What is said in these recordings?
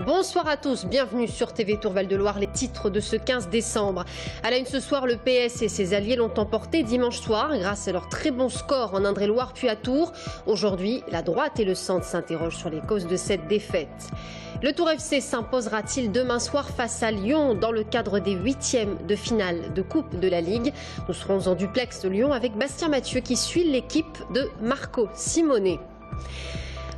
Bonsoir à tous, bienvenue sur TV Tour Val-de-Loire, les titres de ce 15 décembre. À la une ce soir, le PS et ses alliés l'ont emporté dimanche soir grâce à leur très bon score en Indre-et-Loire puis à Tours. Aujourd'hui, la droite et le centre s'interrogent sur les causes de cette défaite. Le Tour FC s'imposera-t-il demain soir face à Lyon dans le cadre des 8e de finale de Coupe de la Ligue? Nous serons en duplex de Lyon avec Bastien Mathieu qui suit l'équipe de Marco Simone.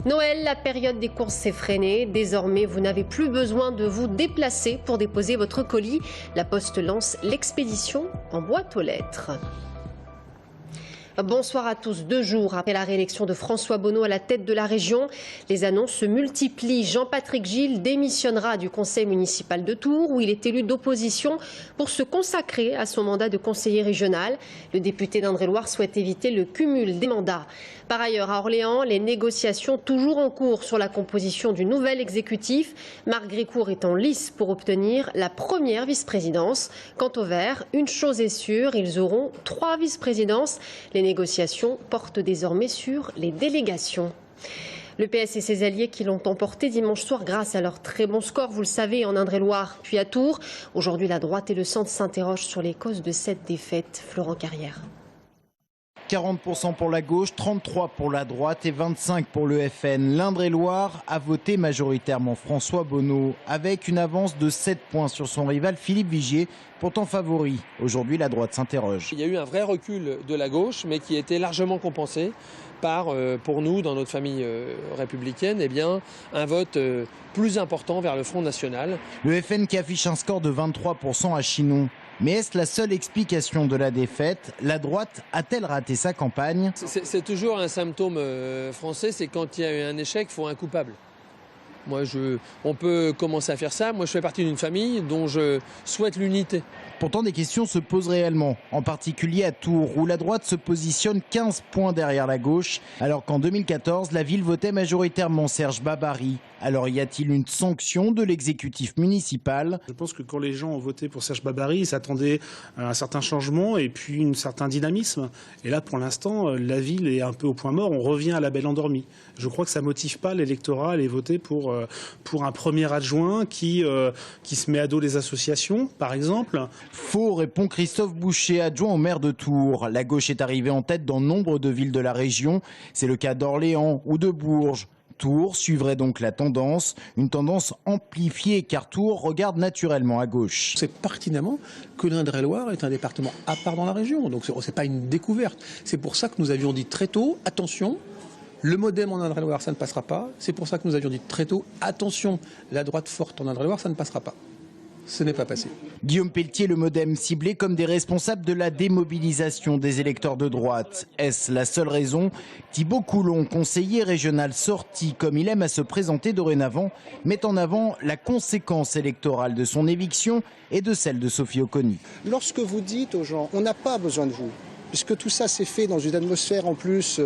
Noël, la période des courses s'est freinée. Désormais, vous n'avez plus besoin de vous déplacer pour déposer votre colis. La Poste lance l'expédition en boîte aux lettres. Bonsoir à tous. 2 jours après la réélection de François Bonneau à la tête de la région, les annonces se multiplient. Jean-Patrick Gille démissionnera du conseil municipal de Tours où il est élu d'opposition pour se consacrer à son mandat de conseiller régional. Le député d'Indre-et-Loire souhaite éviter le cumul des mandats. Par ailleurs, à Orléans, les négociations toujours en cours sur la composition du nouvel exécutif. Marc Grécourt est en lice pour obtenir la première vice-présidence. Quant aux Verts, une chose est sûre, ils auront 3 vice-présidences. Les négociations portent désormais sur les délégations. Le PS et ses alliés qui l'ont emporté dimanche soir grâce à leur très bon score, vous le savez, en Indre-et-Loire puis à Tours. Aujourd'hui, la droite et le centre s'interrogent sur les causes de cette défaite. Florent Carrière. 40% pour la gauche, 33% pour la droite et 25% pour le FN. L'Indre-et-Loire a voté majoritairement François Bonneau avec une avance de 7 points sur son rival Philippe Vigier, pourtant favori. Aujourd'hui, la droite s'interroge. Il y a eu un vrai recul de la gauche, mais qui a été largement compensé par, pour nous, dans notre famille républicaine, eh bien, un vote plus important vers le Front National. Le FN qui affiche un score de 23% à Chinon. Mais est-ce la seule explication de la défaite? La droite a-t-elle raté sa campagne? C'est toujours un symptôme français, c'est quand il y a eu un échec, il faut un coupable. On peut commencer à faire ça. Moi, je fais partie d'une famille dont je souhaite l'unité. Pourtant, des questions se posent réellement, en particulier à Tours, où la droite se positionne 15 points derrière la gauche, alors qu'en 2014, la ville votait majoritairement Serge Babary. Alors y a-t-il une sanction de l'exécutif municipal? Je pense que quand les gens ont voté pour Serge Babary, ils s'attendaient à un certain changement et puis un certain dynamisme. Et là, pour l'instant, la ville est un peu au point mort. On revient à la belle endormie. Je crois que ça ne motive pas l'électorat à aller voter pour un premier adjoint qui se met à dos les associations, par exemple. Faux, répond Christophe Boucher, adjoint au maire de Tours. La gauche est arrivée en tête dans nombre de villes de la région. C'est le cas d'Orléans ou de Bourges. Tours suivrait donc la tendance, une tendance amplifiée car Tours regarde naturellement à gauche. C'est pertinemment que l'Indre-et-Loire est un département à part dans la région, donc c'est pas une découverte. C'est pour ça que nous avions dit très tôt, attention, le MoDem en Indre-et-Loire ça ne passera pas. C'est pour ça que nous avions dit très tôt, attention, la droite forte en Indre-et-Loire ça ne passera pas. Ce n'est pas passé. Guillaume Pelletier, le MoDem ciblé comme des responsables de la démobilisation des électeurs de droite. Est-ce la seule raison? Thibaut Coulon, conseiller régional sorti, comme il aime à se présenter dorénavant, met en avant la conséquence électorale de son éviction et de celle de Sophie Oconi. Lorsque vous dites aux gens, on n'a pas besoin de vous, puisque tout ça s'est fait dans une atmosphère en plus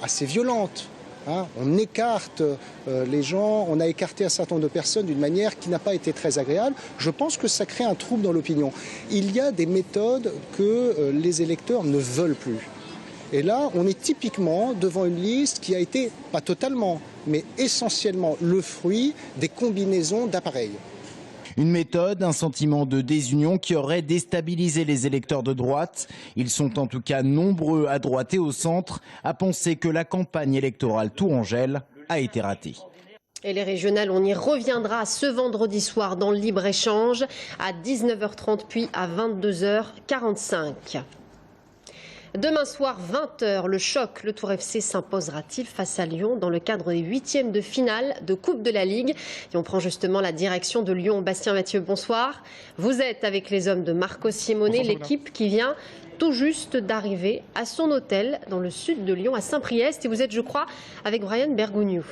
assez violente. On écarte les gens, on a écarté un certain nombre de personnes d'une manière qui n'a pas été très agréable. Je pense que ça crée un trouble dans l'opinion. Il y a des méthodes que les électeurs ne veulent plus. Et là, on est typiquement devant une liste qui a été, pas totalement, mais essentiellement le fruit des combinaisons d'appareils. Une méthode, un sentiment de désunion qui aurait déstabilisé les électeurs de droite. Ils sont en tout cas nombreux à droite et au centre à penser que la campagne électorale tourangelle a été ratée. Et les régionales, on y reviendra ce vendredi soir dans le libre-échange à 19h30 puis à 22h45. Demain soir, 20h, le choc. Le Tour FC s'imposera-t-il face à Lyon dans le cadre des 8e de finale de Coupe de la Ligue? Et on prend justement la direction de Lyon. Bastien Mathieu, bonsoir. Vous êtes avec les hommes de Marco Simone, l'équipe qui vient tout juste d'arriver à son hôtel dans le sud de Lyon, à Saint-Priest. Et vous êtes, je crois, avec Brian Bergogneau.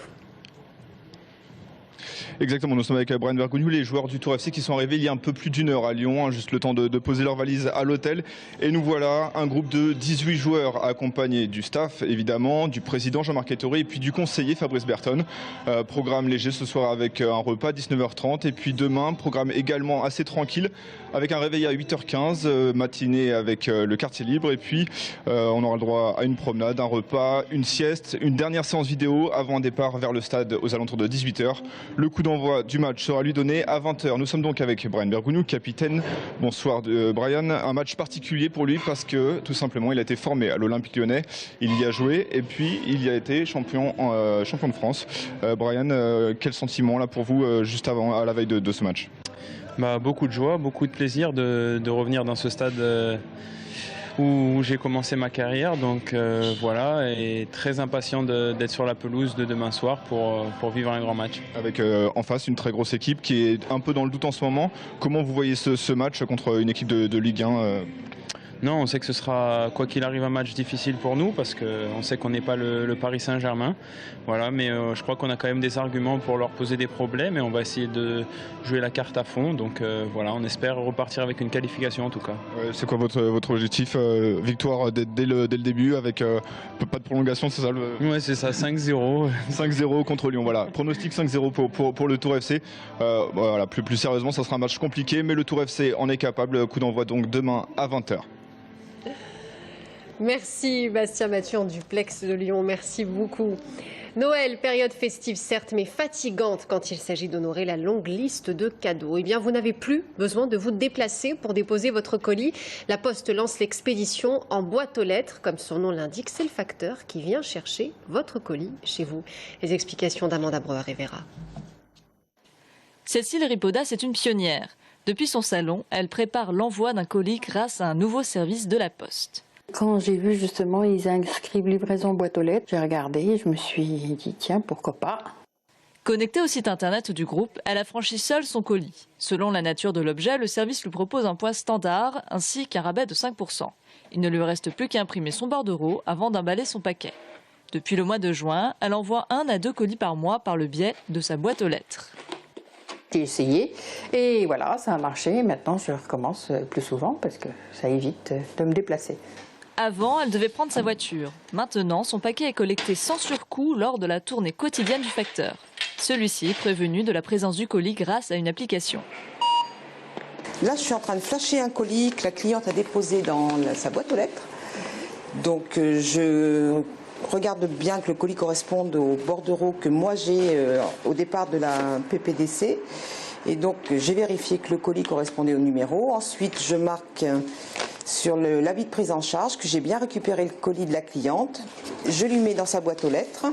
Exactement, nous sommes avec Brian Bergogneau, les joueurs du Tour FC qui sont arrivés il y a un peu plus d'1 heure à Lyon, juste le temps de poser leurs valises à l'hôtel. Et nous voilà, un groupe de 18 joueurs accompagnés du staff, évidemment, du président Jean-Marc Ettori et puis du conseiller Fabrice Berton. Programme léger ce soir avec un repas à 19h30 et puis demain, programme également assez tranquille avec un réveil à 8h15, matinée avec le quartier libre et puis on aura le droit à une promenade, un repas, une sieste, une dernière séance vidéo avant un départ vers le stade aux alentours de 18h. Le coup d'envoi du match sera lui donné à 20h. Nous sommes donc avec Brian Bergounou, capitaine. Bonsoir Brian. Un match particulier pour lui parce que tout simplement il a été formé à l'Olympique Lyonnais. Il y a joué et puis il y a été champion de France. Brian, quel sentiment là pour vous juste avant, à la veille de ce match? Beaucoup de joie, beaucoup de plaisir de revenir dans ce stade où j'ai commencé ma carrière. Donc voilà, et très impatient d'être sur la pelouse de demain soir pour vivre un grand match. Avec en face une très grosse équipe qui est un peu dans le doute en ce moment. Comment vous voyez ce match contre une équipe de Ligue 1 Non, on sait que ce sera, quoi qu'il arrive, un match difficile pour nous parce qu'on sait qu'on n'est pas le Paris Saint-Germain. Voilà, mais je crois qu'on a quand même des arguments pour leur poser des problèmes et on va essayer de jouer la carte à fond. Donc voilà, on espère repartir avec une qualification en tout cas. C'est quoi votre objectif? Victoire dès le début avec pas de prolongation, c'est ça Ouais, c'est ça, 5-0. 5-0 contre Lyon, voilà. Pronostic 5-0 pour le Tour FC. Voilà, plus sérieusement, ça sera un match compliqué, mais le Tour FC en est capable. Coup d'envoi donc demain à 20h. Merci Bastien Mathieu en duplex de Lyon, merci beaucoup. Noël, période festive certes, mais fatigante quand il s'agit d'honorer la longue liste de cadeaux. Eh bien, vous n'avez plus besoin de vous déplacer pour déposer votre colis. La Poste lance l'expédition en boîte aux lettres. Comme son nom l'indique, c'est le facteur qui vient chercher votre colis chez vous. Les explications d'Amanda Breuer-Rivera. Cécile Ripoda, c'est une pionnière. Depuis son salon, elle prépare l'envoi d'un colis grâce à un nouveau service de la Poste. Quand j'ai vu justement ils inscrivent livraison boîte aux lettres, j'ai regardé et je me suis dit tiens, pourquoi pas. Connectée au site internet du groupe, elle a franchi seule son colis. Selon la nature de l'objet, le service lui propose un point standard ainsi qu'un rabais de 5%. Il ne lui reste plus qu'à imprimer son bordereau avant d'emballer son paquet. Depuis le mois de juin, elle envoie 1 à 2 colis par mois par le biais de sa boîte aux lettres. J'ai essayé et voilà, ça a marché. Maintenant, je recommence plus souvent parce que ça évite de me déplacer. Avant, elle devait prendre sa voiture. Maintenant, son paquet est collecté sans surcoût lors de la tournée quotidienne du facteur. Celui-ci est prévenu de la présence du colis grâce à une application. Là, je suis en train de flasher un colis que la cliente a déposé dans sa boîte aux lettres. Donc, je regarde bien que le colis corresponde au bordereau que moi j'ai au départ de la PPDC. Et donc, j'ai vérifié que le colis correspondait au numéro. Ensuite, je marque sur l'avis de prise en charge que j'ai bien récupéré le colis de la cliente. Je lui mets dans sa boîte aux lettres.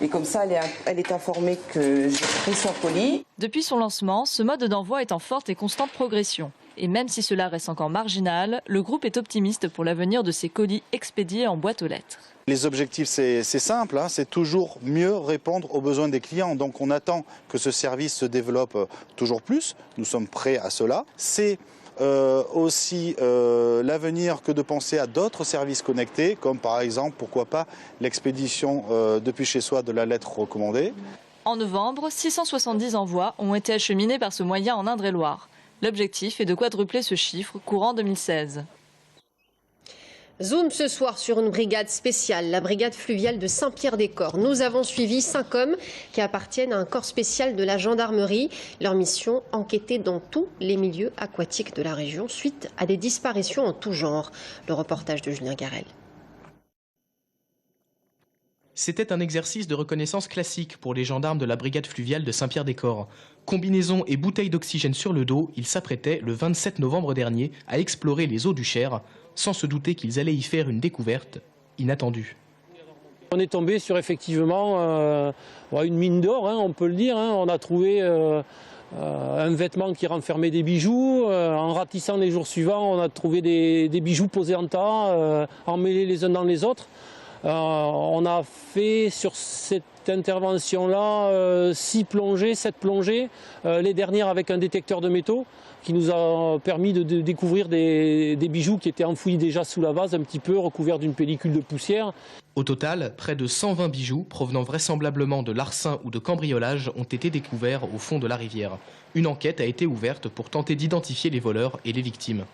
Et comme ça, elle est informée que j'ai pris son colis. Depuis son lancement, ce mode d'envoi est en forte et constante progression. Et même si cela reste encore marginal, le groupe est optimiste pour l'avenir de ces colis expédiés en boîte aux lettres. Les objectifs, c'est simple, c'est toujours mieux répondre aux besoins des clients. Donc on attend que ce service se développe toujours plus. Nous sommes prêts à cela. C'est aussi l'avenir que de penser à d'autres services connectés, comme par exemple, pourquoi pas, l'expédition depuis chez soi de la lettre recommandée. En novembre, 670 envois ont été acheminés par ce moyen en Indre-et-Loire. L'objectif est de quadrupler ce chiffre courant 2016. Zoom ce soir sur une brigade spéciale, la brigade fluviale de Saint-Pierre-des-Corps. Nous avons suivi 5 hommes qui appartiennent à un corps spécial de la gendarmerie. Leur mission, enquêter dans tous les milieux aquatiques de la région suite à des disparitions en tout genre. Le reportage de Julien Garel. C'était un exercice de reconnaissance classique pour les gendarmes de la brigade fluviale de Saint-Pierre-des-Corps. Combinaison et bouteille d'oxygène sur le dos, ils s'apprêtaient, le 27 novembre dernier, à explorer les eaux du Cher, sans se douter qu'ils allaient y faire une découverte inattendue. On est tombé sur effectivement une mine d'or, on peut le dire. On a trouvé un vêtement qui renfermait des bijoux. En ratissant les jours suivants, on a trouvé des bijoux posés en tas, emmêlés les uns dans les autres. On a fait sur cette intervention-là 7 plongées, les dernières avec un détecteur de métaux qui nous a permis de découvrir des bijoux qui étaient enfouis déjà sous la vase, un petit peu recouverts d'une pellicule de poussière. Au total, près de 120 bijoux provenant vraisemblablement de larcin ou de cambriolage ont été découverts au fond de la rivière. Une enquête a été ouverte pour tenter d'identifier les voleurs et les victimes.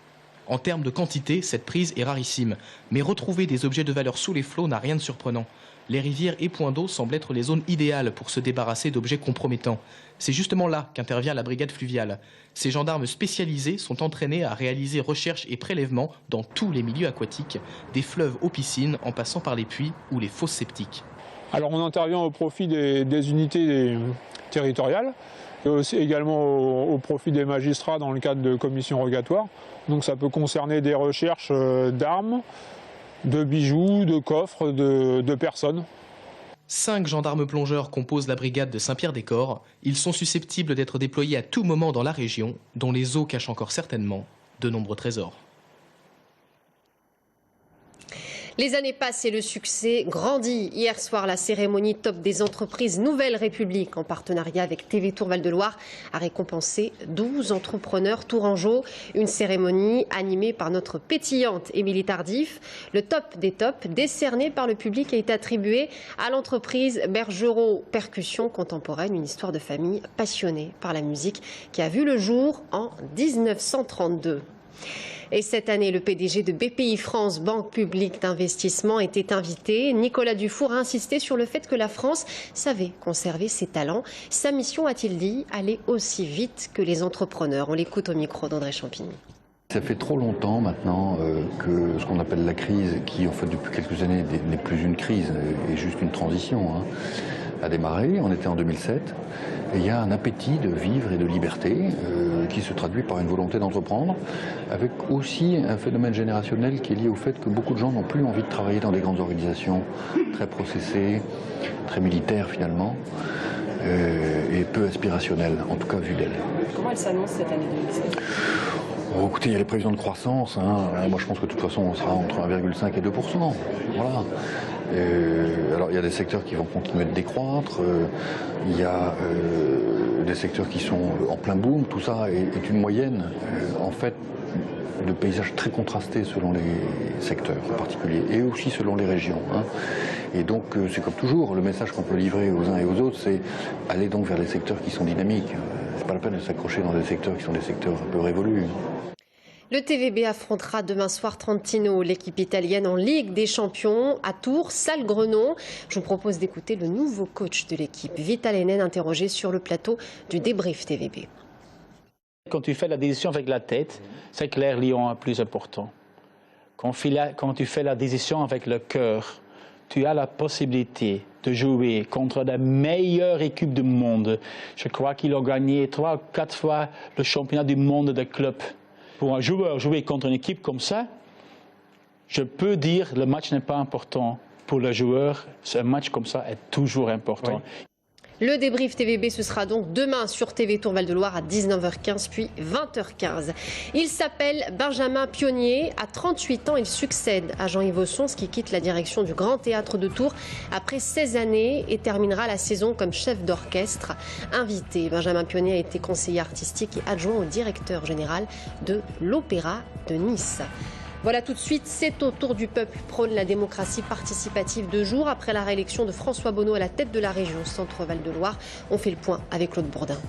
En termes de quantité, cette prise est rarissime. Mais retrouver des objets de valeur sous les flots n'a rien de surprenant. Les rivières et points d'eau semblent être les zones idéales pour se débarrasser d'objets compromettants. C'est justement là qu'intervient la brigade fluviale. Ces gendarmes spécialisés sont entraînés à réaliser recherches et prélèvements dans tous les milieux aquatiques, des fleuves aux piscines en passant par les puits ou les fosses septiques. Alors on intervient au profit des unités territorial, et aussi également au profit des magistrats dans le cadre de commissions rogatoires. Donc ça peut concerner des recherches d'armes, de bijoux, de coffres, de personnes. 5 gendarmes plongeurs composent la brigade de Saint-Pierre-des-Corps. Ils sont susceptibles d'être déployés à tout moment dans la région, dont les eaux cachent encore certainement de nombreux trésors. Les années passent et le succès grandit. Hier soir, la cérémonie Top des entreprises Nouvelle République, en partenariat avec TV Tour Val-de-Loire, a récompensé 12 entrepreneurs tourangeaux. Une cérémonie animée par notre pétillante Émilie Tardif. Le top des tops, décerné par le public, a été attribué à l'entreprise Bergerot Percussions Contemporaines, une histoire de famille passionnée par la musique qui a vu le jour en 1932. Et cette année, le PDG de BPI France, Banque publique d'investissement, était invité. Nicolas Dufour a insisté sur le fait que la France savait conserver ses talents. Sa mission, a-t-il dit, allait aussi vite que les entrepreneurs. On l'écoute au micro d'André Champigny. Ça fait trop longtemps maintenant que ce qu'on appelle la crise, qui en fait depuis quelques années n'est plus une crise, est juste une transition, a démarré. On était en 2007. Et il y a un appétit de vivre et de liberté qui se traduit par une volonté d'entreprendre, avec aussi un phénomène générationnel qui est lié au fait que beaucoup de gens n'ont plus envie de travailler dans des grandes organisations très processées, très militaires finalement, et peu aspirationnelles, en tout cas vu d'elles. Comment elle s'annonce cette année 2017 ? Oh, écoutez, il y a les prévisions de croissance. Moi, je pense que de toute façon, on sera entre 1,5 et 2%. Voilà. Alors, il y a des secteurs qui vont continuer de décroître. Il y a des secteurs qui sont en plein boom. Tout ça est une moyenne, en fait, de paysages très contrastés selon les secteurs en particulier, et aussi selon les régions. Et donc, c'est comme toujours, le message qu'on peut livrer aux uns et aux autres, c'est aller donc vers les secteurs qui sont dynamiques. C'est pas la peine de s'accrocher dans des secteurs qui sont des secteurs un peu révolus. Le TVB affrontera demain soir Trentino, l'équipe italienne en Ligue des Champions à Tours, salle Grenon. Je vous propose d'écouter le nouveau coach de l'équipe, Vital Heinen, interrogé sur le plateau du débrief TVB. Quand tu fais la décision avec la tête, c'est clair, Lyon est plus important. Quand tu fais la décision avec le cœur, tu as la possibilité de jouer contre la meilleure équipe du monde. Je crois qu'ils ont gagné 3 ou 4 fois le championnat du monde de clubs. Pour un joueur jouer contre une équipe comme ça, je peux dire que le match n'est pas important. Pour le joueur, un match comme ça est toujours important. Oui. Le débrief TVB, ce sera donc demain sur TV Tour Val-de-Loire à 19h15 puis 20h15. Il s'appelle Benjamin Pionnier. À 38 ans, il succède à Jean-Yves Ossons, qui quitte la direction du Grand Théâtre de Tours après 16 années et terminera la saison comme chef d'orchestre. Invité, Benjamin Pionnier a été conseiller artistique et adjoint au directeur général de l'Opéra de Nice. Voilà, tout de suite, c'est au tour du peuple prône la démocratie participative 2 jours après la réélection de François Bonneau à la tête de la région Centre-Val de Loire. On fait le point avec Claude Bourdin.